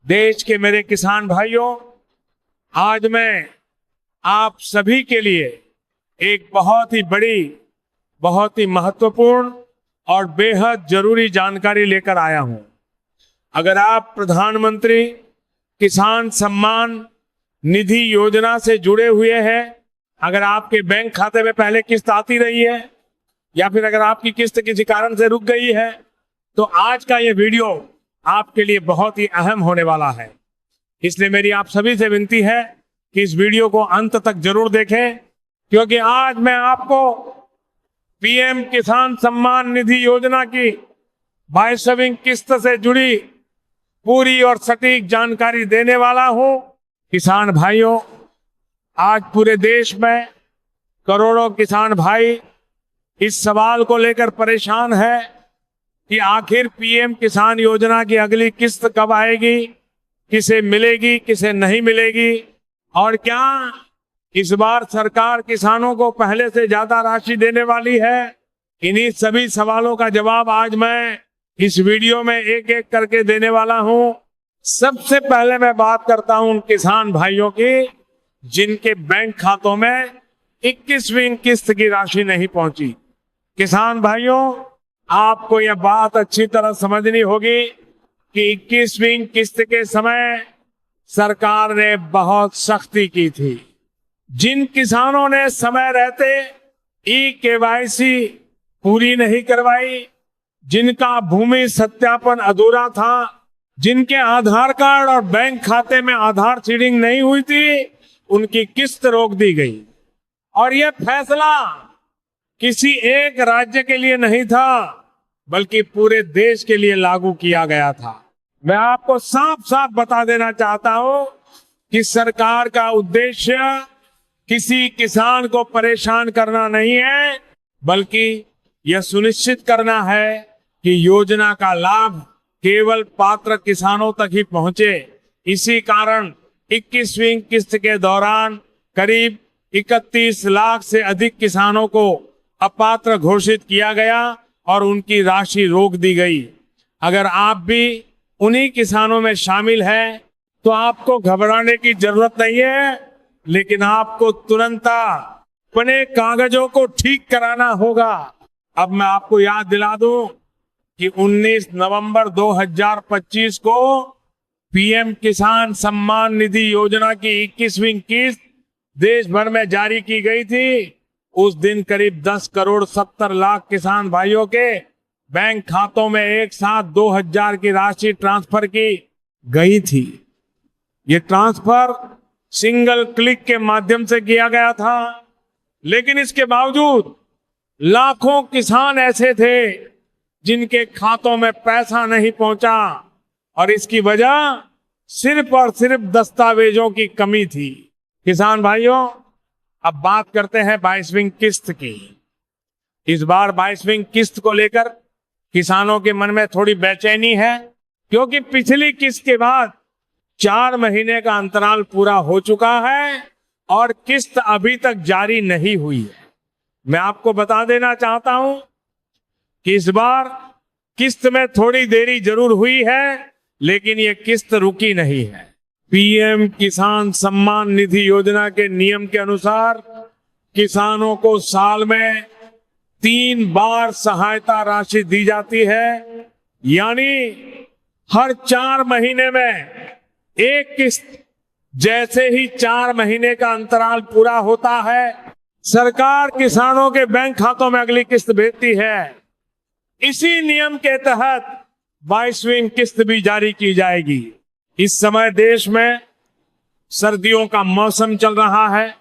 देश के मेरे किसान भाइयों, आज मैं आप सभी के लिए एक बहुत ही बड़ी, बहुत ही महत्वपूर्ण और बेहद जरूरी जानकारी लेकर आया हूं। अगर आप प्रधानमंत्री किसान सम्मान निधि योजना से जुड़े हुए हैं, अगर आपके बैंक खाते में पहले किस्त आती रही है या फिर अगर आपकी किस्त किसी कारण से रुक गई है, तो आज का ये वीडियो आपके लिए बहुत ही अहम होने वाला है। इसलिए मेरी आप सभी से विनती है कि इस वीडियो को अंत तक जरूर देखें, क्योंकि आज मैं आपको पीएम किसान सम्मान निधि योजना की 22वीं किस्त से जुड़ी पूरी और सटीक जानकारी देने वाला हूं। किसान भाइयों, आज पूरे देश में करोड़ों किसान भाई इस सवाल को लेकर परेशान है कि आखिर पीएम किसान योजना की अगली किस्त कब आएगी, किसे मिलेगी, किसे नहीं मिलेगी, और क्या इस बार सरकार किसानों को पहले से ज्यादा राशि देने वाली है। इन्हीं सभी सवालों का जवाब आज मैं इस वीडियो में एक एक करके देने वाला हूं। सबसे पहले मैं बात करता हूं उन किसान भाइयों की जिनके बैंक खातों में 21वीं किस्त की राशि नहीं पहुंची। किसान भाइयों, आपको यह बात अच्छी तरह समझनी होगी कि 21वीं किस्त के समय सरकार ने बहुत सख्ती की थी। जिन किसानों ने समय रहते ई-केवाईसी पूरी नहीं करवाई, जिनका भूमि सत्यापन अधूरा था, जिनके आधार कार्ड और बैंक खाते में आधार सीडिंग नहीं हुई थी, उनकी किस्त रोक दी गई। और यह फैसला किसी एक राज्य के लिए नहीं था, बल्कि पूरे देश के लिए लागू किया गया था। मैं आपको साफ साफ बता देना चाहता हूं कि सरकार का उद्देश्य किसी किसान को परेशान करना नहीं है, बल्कि यह सुनिश्चित करना है कि योजना का लाभ केवल पात्र किसानों तक ही पहुंचे। इसी कारण 21वीं किस्त के दौरान करीब 31 लाख से अधिक किसानों को अपात्र घोषित किया गया और उनकी राशि रोक दी गई। अगर आप भी उन्हीं किसानों में शामिल हैं, तो आपको घबराने की जरूरत नहीं है, लेकिन आपको तुरंत अपने कागजों को ठीक कराना होगा। अब मैं आपको याद दिला दूं कि 19 नवंबर 2025 को पीएम किसान सम्मान निधि योजना की 21वीं किस्त देश भर में जारी की गई थी। उस दिन करीब 10 करोड़ 70 लाख किसान भाइयों के बैंक खातों में एक साथ 2000 की राशि ट्रांसफर की गई थी। ये ट्रांसफर सिंगल क्लिक के माध्यम से किया गया था, लेकिन इसके बावजूद लाखों किसान ऐसे थे जिनके खातों में पैसा नहीं पहुंचा, और इसकी वजह सिर्फ और सिर्फ दस्तावेजों की कमी थी। किसान भाइयों, अब बात करते हैं 22वीं किस्त की। इस बार 22वीं किस्त को लेकर किसानों के मन में थोड़ी बेचैनी है, क्योंकि पिछली किस्त के बाद 4 महीने का अंतराल पूरा हो चुका है और किस्त अभी तक जारी नहीं हुई है। मैं आपको बता देना चाहता हूं कि इस बार किस्त में थोड़ी देरी जरूर हुई है, लेकिन ये किस्त रुकी नहीं है। पीएम किसान सम्मान निधि योजना के नियम के अनुसार किसानों को साल में 3 बार सहायता राशि दी जाती है, यानी हर 4 महीने में एक किस्त। जैसे ही 4 महीने का अंतराल पूरा होता है, सरकार किसानों के बैंक खातों में अगली किस्त भेजती है। इसी नियम के तहत 22वीं किस्त भी जारी की जाएगी। इस समय देश में सर्दियों का मौसम चल रहा है।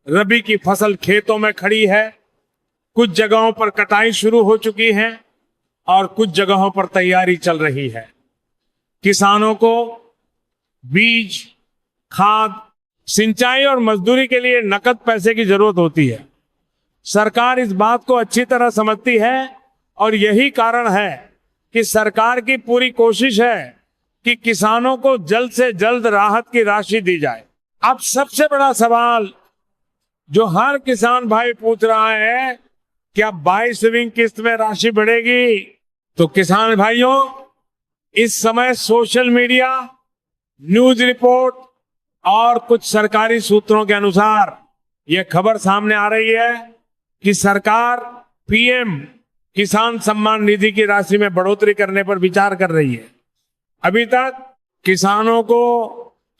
रबी की फसल खेतों में खड़ी है। कुछ जगहों पर कटाई शुरू हो चुकी है और कुछ जगहों पर तैयारी चल रही है। किसानों को बीज, खाद, सिंचाई और मजदूरी के लिए नकद पैसे की जरूरत होती है। सरकार इस बात को अच्छी तरह समझती है और यही कारण है कि सरकार की पूरी कोशिश है कि किसानों को जल्द से जल्द राहत की राशि दी जाए। अब सबसे बड़ा सवाल जो हर किसान भाई पूछ रहा है, क्या 22वीं किस्त में राशि बढ़ेगी? तो किसान भाइयों, इस समय सोशल मीडिया न्यूज रिपोर्ट और कुछ सरकारी सूत्रों के अनुसार यह खबर सामने आ रही है कि सरकार पीएम किसान सम्मान निधि की राशि में बढ़ोतरी करने पर विचार कर रही है। अभी तक किसानों को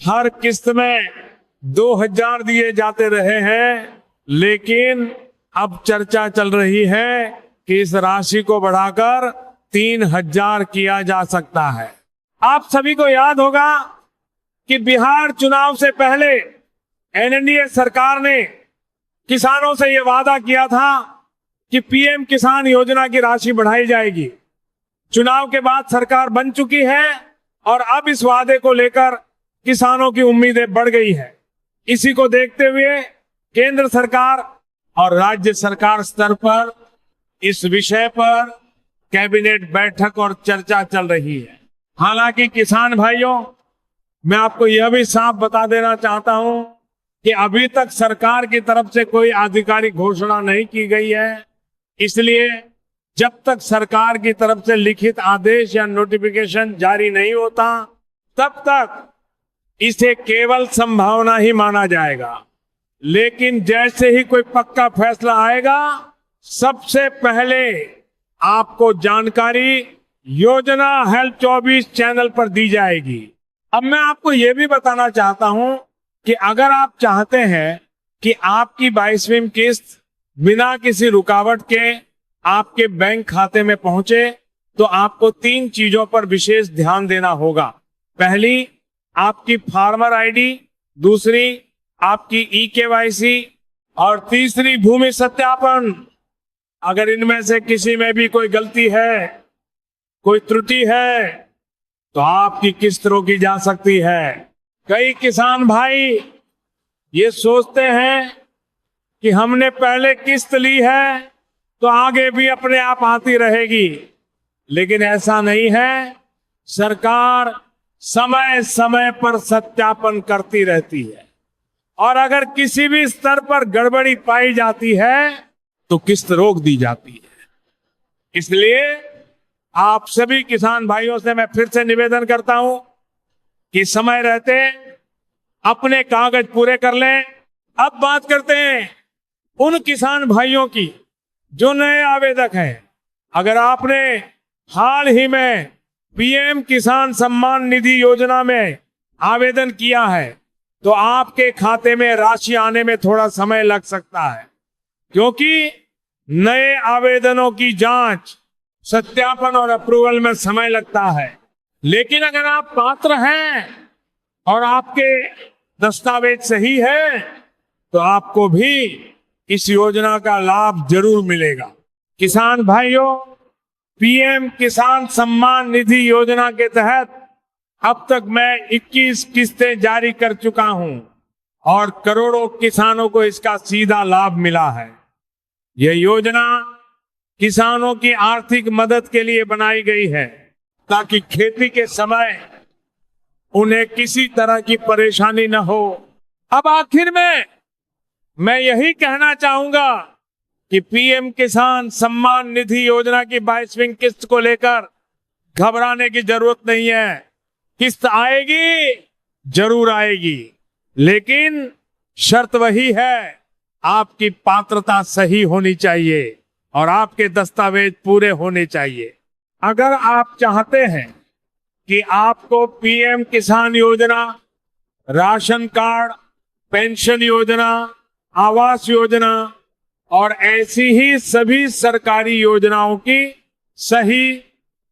हर किस्त में 2,000 दिए जाते रहे हैं, लेकिन अब चर्चा चल रही है कि इस राशि को बढ़ाकर 3,000 किया जा सकता है। आप सभी को याद होगा कि बिहार चुनाव से पहले एनडीए सरकार ने किसानों से यह वादा किया था कि पीएम किसान योजना की राशि बढ़ाई जाएगी। चुनाव के बाद सरकार बन चुकी है और अब इस वादे को लेकर किसानों की उम्मीदें बढ़ गई है। इसी को देखते हुए केंद्र सरकार और राज्य सरकार स्तर पर इस विषय पर कैबिनेट बैठक और चर्चा चल रही है। हालांकि किसान भाइयों, मैं आपको यह भी साफ बता देना चाहता हूं कि अभी तक सरकार की तरफ से कोई आधिकारिक घोषणा नहीं की गई है। इसलिए जब तक सरकार की तरफ से लिखित आदेश या नोटिफिकेशन जारी नहीं होता, तब तक इसे केवल संभावना ही माना जाएगा। लेकिन जैसे ही कोई पक्का फैसला आएगा, सबसे पहले आपको जानकारी योजना हेल्प 24 चैनल पर दी जाएगी। अब मैं आपको यह भी बताना चाहता हूं कि अगर आप चाहते हैं कि आपकी 22वीं किस्त बिना किसी रुकावट के आपके बैंक खाते में पहुंचे, तो आपको 3 चीजों पर विशेष ध्यान देना होगा। पहली, आपकी फार्मर आईडी, दूसरी आपकी ई-केवाईसी और तीसरी भूमि सत्यापन। अगर इनमें से किसी में भी कोई गलती है, कोई त्रुटि है, तो आपकी किस्त रोकी जा सकती है। कई किसान भाई ये सोचते हैं कि हमने पहले किस्त ली है तो आगे भी अपने आप आती रहेगी, लेकिन ऐसा नहीं है। सरकार समय समय पर सत्यापन करती रहती है और अगर किसी भी स्तर पर गड़बड़ी पाई जाती है तो किस्त रोक दी जाती है। इसलिए आप सभी किसान भाइयों से मैं फिर से निवेदन करता हूं कि समय रहते अपने कागज पूरे कर लें। अब बात करते हैं उन किसान भाइयों की जो नए आवेदक हैं। अगर आपने हाल ही में पीएम किसान सम्मान निधि योजना में आवेदन किया है, तो आपके खाते में राशि आने में थोड़ा समय लग सकता है, क्योंकि नए आवेदनों की जांच, सत्यापन और अप्रूवल में समय लगता है। लेकिन अगर आप पात्र हैं और आपके दस्तावेज सही है, तो आपको भी इस योजना का लाभ जरूर मिलेगा। किसान भाइयों, पीएम किसान सम्मान निधि योजना के तहत अब तक मैं 21 किस्तें जारी कर चुका हूं और करोड़ों किसानों को इसका सीधा लाभ मिला है। यह योजना किसानों की आर्थिक मदद के लिए बनाई गई है ताकि खेती के समय उन्हें किसी तरह की परेशानी न हो। अब आखिर में मैं यही कहना चाहूंगा कि पीएम किसान सम्मान निधि योजना की 22वीं किस्त को लेकर घबराने की जरूरत नहीं है। किस्त आएगी, जरूर आएगी, लेकिन शर्त वही है, आपकी पात्रता सही होनी चाहिए और आपके दस्तावेज पूरे होने चाहिए। अगर आप चाहते हैं कि आपको पीएम किसान योजना, राशन कार्ड, पेंशन योजना, आवास योजना और ऐसी ही सभी सरकारी योजनाओं की सही,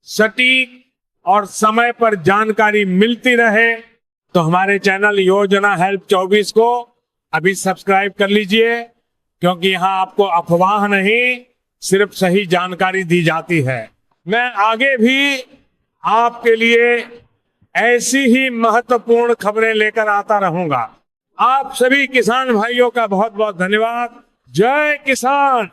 सटीक और समय पर जानकारी मिलती रहे, तो हमारे चैनल योजना हेल्प 24 को अभी सब्सक्राइब कर लीजिए, क्योंकि यहाँ आपको अफवाह नहीं, सिर्फ सही जानकारी दी जाती है। मैं आगे भी आपके लिए ऐसी ही महत्वपूर्ण खबरें लेकर आता रहूंगा। आप सभी किसान भाइयों का बहुत बहुत धन्यवाद। जय किसान।